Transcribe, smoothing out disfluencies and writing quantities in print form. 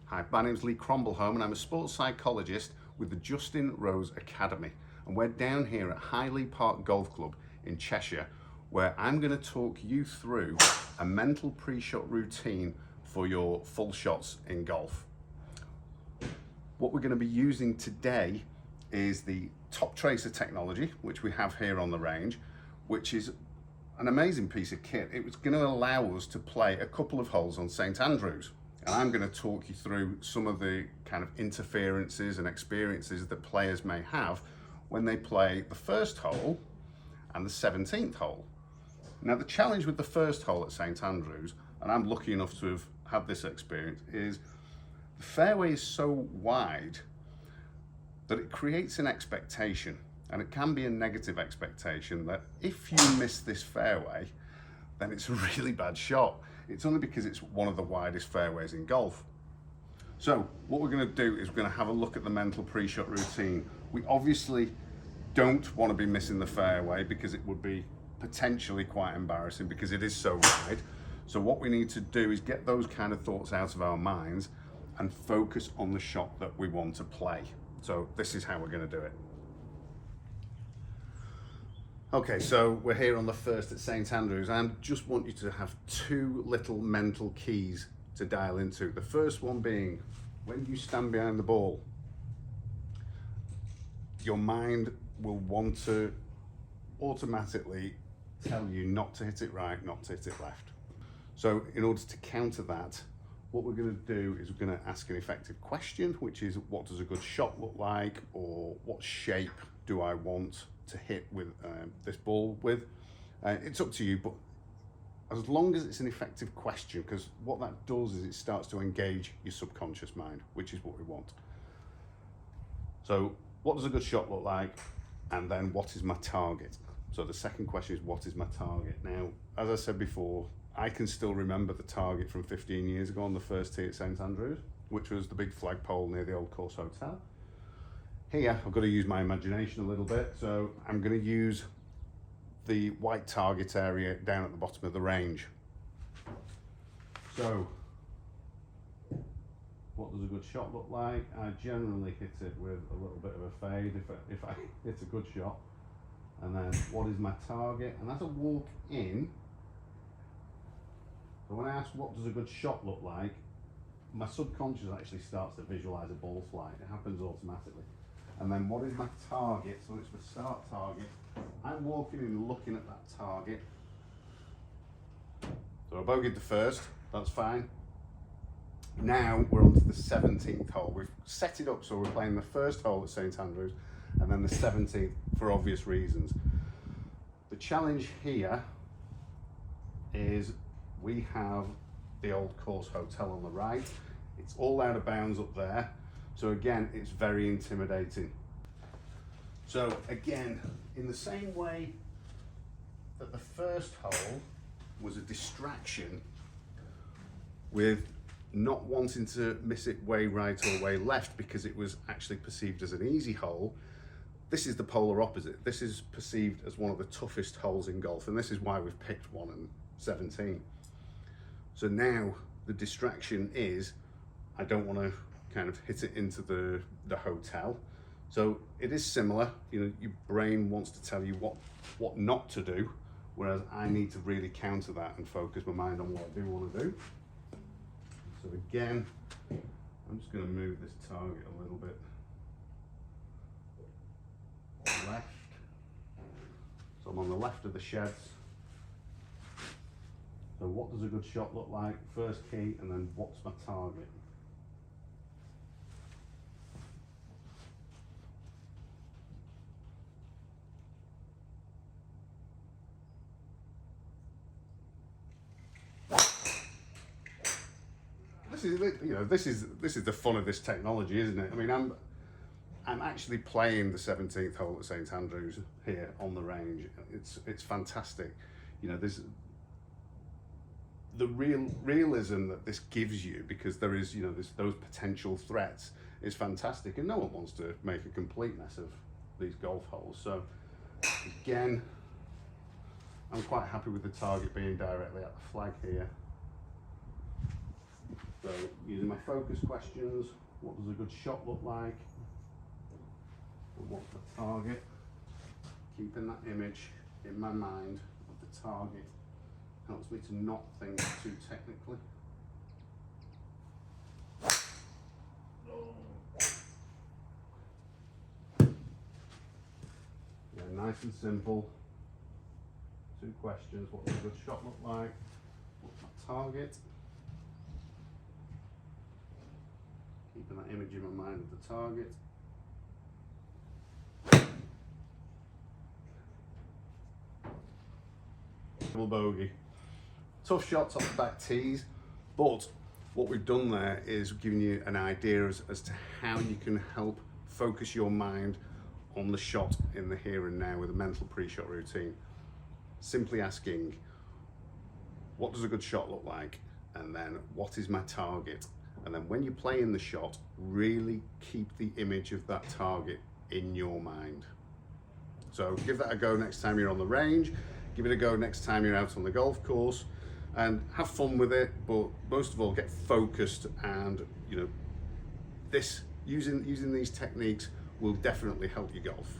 Hi, my name's Lee Crombleholme and I'm a sports psychologist with the Justin Rose Academy, and we're down here at Highley Park Golf Club in Cheshire, where I'm going to talk you through a mental pre-shot routine for your full shots in golf. What we're going to be using today is the Toptracer technology, which we have here on the range, which is an amazing piece of kit. It was going to allow us to play a couple of holes on St Andrews. And I'm going to talk you through some of the kind of interferences and experiences that players may have when they play the first hole and the 17th hole. Now, the challenge with the first hole at St Andrews, and I'm lucky enough to have had this experience, is the fairway is so wide that it creates an expectation, and it can be a negative expectation, that if you miss this fairway, then it's a really bad shot. It's only because it's one of the widest fairways in golf. So what we're going to do is we're going to have a look at the mental pre-shot routine. We obviously don't want to be missing the fairway because it would be potentially quite embarrassing because it is so wide. So what we need to do is get those kind of thoughts out of our minds and focus on the shot that we want to play. So this is how we're going to do it. Okay, so we're here on the first at St Andrews. I just want you to have two little mental keys to dial into. The first one being, when you stand behind the ball, your mind will want to automatically tell you not to hit it right, not to hit it left. So in order to counter that, what we're going to do is we're going to ask an effective question, which is, what does a good shot look like, or what shape do I want to hit with this ball with? It's up to you, but as long as it's an effective question, because what that does is it starts to engage your subconscious mind, which is what we want. So what does a good shot look like? And then what is my target? So the second question is, what is my target? Now, as I said before, I can still remember the target from 15 years ago on the first tee at St Andrews, which was the big flagpole near the Old Course Hotel. Here, I've got to use my imagination a little bit, so I'm going to use the white target area down at the bottom of the range. So, what does a good shot look like? I generally hit it with a little bit of a fade if I hit a good shot. And then, what is my target? And as I walk in, so when I ask what does a good shot look like, my subconscious actually starts to visualize a ball flight. It happens automatically. And then what is my target? So it's my start target. I'm walking in looking at that target. So I bogeyed the first, that's fine. Now we're on to the 17th hole. We've set it up so we're playing the first hole at St Andrews and then the 17th for obvious reasons. The challenge here is we have the Old Course Hotel on the right. It's all out of bounds up there. So again, it's very intimidating. So again, in the same way that the first hole was a distraction with not wanting to miss it way right or way left because it was actually perceived as an easy hole, this is the polar opposite. This is perceived as one of the toughest holes in golf, and this is why we've picked 1 and 17. So now the distraction is, I don't want to kind of hit it into the hotel. So it is similar, you know, your brain wants to tell you what not to do, whereas I need to really counter that and focus my mind on what I do want to do. So again, I'm just going to move this target a little bit left. So I'm on the left of the sheds. So what does a good shot look like? First key, and then what's my target? This is the fun of this technology, isn't it? I mean, I'm actually playing the 17th hole at St Andrews here on the range. It's fantastic. You know, there's the realism that this gives you, because there is, you know, those potential threats is fantastic, and no one wants to make a complete mess of these golf holes. So again, I'm quite happy with the target being directly at the flag here. So using my focus questions, what does a good shot look like? And what's the target? Keeping that image in my mind of the target helps me to not think too technically. Yeah, nice and simple. 2 questions. What does a good shot look like? What's my target? Keeping that image in my mind of the target. Double bogey. Tough shots off the back tees, but what we've done there is giving you an idea as to how you can help focus your mind on the shot in the here and now with a mental pre-shot routine. Simply asking, what does a good shot look like? And then, what is my target? And then when you're playing the shot, really keep the image of that target in your mind. So give that a go next time you're on the range, give it a go next time you're out on the golf course, and have fun with it, but most of all get focused. And using these techniques will definitely help you golf.